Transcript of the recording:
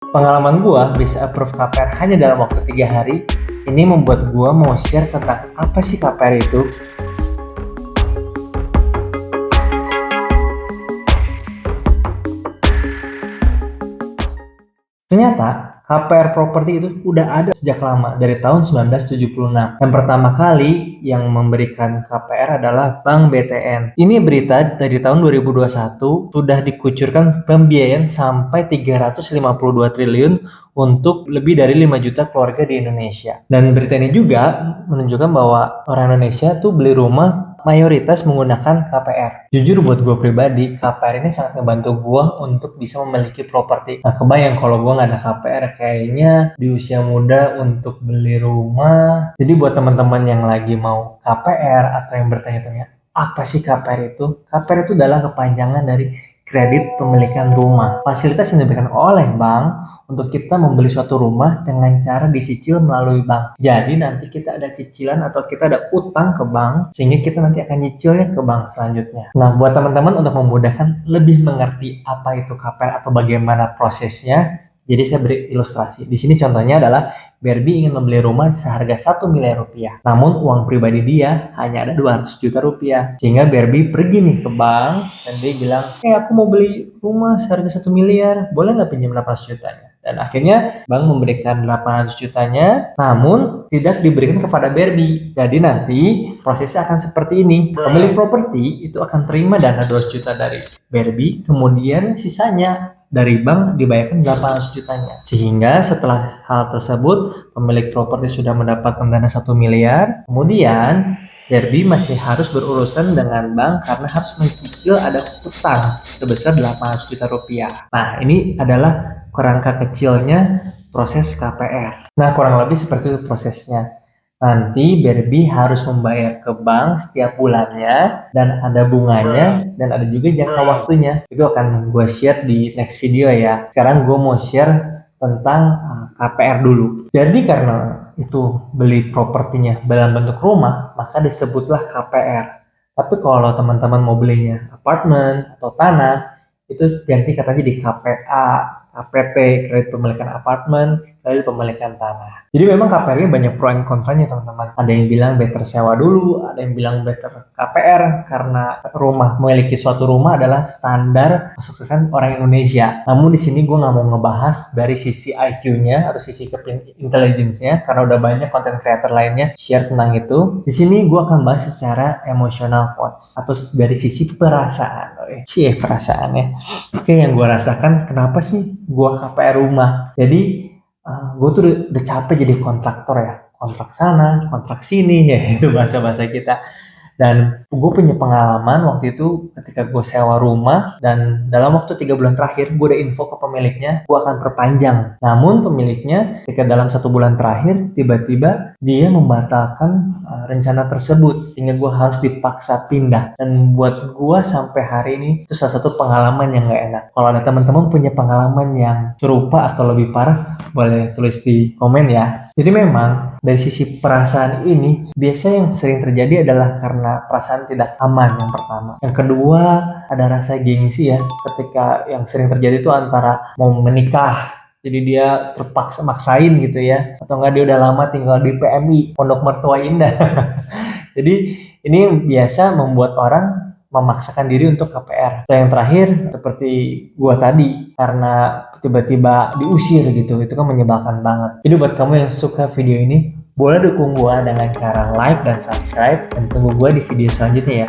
Pengalaman gua bisa approve KPR hanya dalam waktu 3 hari. Ini membuat gua mau share tentang apa sih KPR itu. Ternyata KPR properti itu udah ada sejak lama, dari tahun 1976. Dan pertama kali yang memberikan KPR adalah Bank BTN. Ini berita dari tahun 2021 sudah dikucurkan pembiayaan sampai 352 triliun untuk lebih dari 5 juta keluarga di Indonesia. Dan berita ini juga menunjukkan bahwa orang Indonesia tuh beli rumah mayoritas menggunakan KPR. Jujur buat gue pribadi, KPR ini sangat ngebantu gue untuk bisa memiliki properti. Nah, kebayang kalau gue nggak ada KPR, kayaknya di usia muda untuk beli rumah. Jadi buat teman-teman yang lagi mau KPR atau yang bertanya-tanya, apa sih KPR itu? KPR itu adalah kepanjangan dari kredit pemilikan rumah. Fasilitas yang diberikan oleh bank untuk kita membeli suatu rumah dengan cara dicicil melalui bank. Jadi nanti kita ada cicilan atau kita ada utang ke bank, sehingga kita nanti akan nyicilnya ke bank selanjutnya. Nah, buat teman-teman untuk memudahkan lebih mengerti apa itu KPR atau bagaimana prosesnya, jadi saya beri ilustrasi. Di sini contohnya adalah Barbie ingin membeli rumah seharga 1 miliar rupiah. Namun uang pribadi dia hanya ada 200 juta rupiah. Sehingga Barbie pergi nih ke bank dan dia bilang, aku mau beli rumah seharga 1 miliar, boleh nggak pinjam 800 jutanya? Dan akhirnya bank memberikan 800 jutanya, namun tidak diberikan kepada Barbie. Jadi nanti prosesnya akan seperti ini. Pemilik properti itu akan terima dana 200 juta dari Barbie, kemudian sisanya dari bank dibayarkan 800 jutanya. Sehingga setelah hal tersebut, pemilik properti sudah mendapatkan dana 1 miliar, kemudian Barbie masih harus berurusan dengan bank karena harus mencicil ada utang sebesar 800 juta rupiah. Nah, ini adalah kerangka kecilnya proses KPR. Nah, kurang lebih seperti itu prosesnya. Nanti Barbie harus membayar ke bank setiap bulannya, dan ada bunganya, dan ada juga jangka waktunya. Itu akan gue share di next video ya. Sekarang gue mau share tentang KPR dulu. Jadi karena itu beli propertinya dalam bentuk rumah, maka disebutlah KPR. Tapi kalau teman-teman mau belinya apartemen atau tanah, itu ganti katanya di KPA, KPT, kredit pemilikan apartemen, kredit pemilikan tanah. Jadi memang KPR ini banyak pro and kontranya teman-teman. Ada yang bilang better sewa dulu, ada yang bilang better KPR karena memiliki suatu rumah adalah standar kesuksesan orang Indonesia. Namun di sini gue nggak mau ngebahas dari sisi IQ-nya atau sisi intelligence-nya karena udah banyak content creator lainnya share tentang itu. Di sini gue akan bahas secara emotional quotes atau dari sisi perasaan. Perasaannya. Oke, yang gue rasakan kenapa sih gue KPR rumah? Jadi gue tuh udah capek jadi kontraktor ya, kontrak sana, kontrak sini ya, itu bahasa-bahasa kita. Dan gue punya pengalaman waktu itu ketika gue sewa rumah, dan dalam waktu 3 bulan terakhir gue udah info ke pemiliknya gue akan perpanjang. Namun pemiliknya ketika dalam 1 bulan terakhir tiba-tiba dia membatalkan rencana tersebut, sehingga gue harus dipaksa pindah. Dan buat gue sampai hari ini itu salah satu pengalaman yang gak enak. Kalau ada teman-teman punya pengalaman yang serupa atau lebih parah, boleh tulis di komen ya. Jadi memang dari sisi perasaan ini biasa yang sering terjadi adalah karena perasaan tidak aman yang pertama. Yang kedua ada rasa gengsi ya, ketika yang sering terjadi itu antara mau menikah, jadi dia terpaksa maksain gitu ya, atau enggak dia udah lama tinggal di PMI, Pondok Mertua Indah. Jadi ini biasa membuat orang memaksakan diri untuk KPR. Dan yang terakhir seperti gua tadi, karena tiba-tiba diusir gitu, itu kan menyebalkan banget. Jadi buat kamu yang suka video ini, boleh dukung gua dengan cara like dan subscribe, dan tunggu gua di video selanjutnya ya.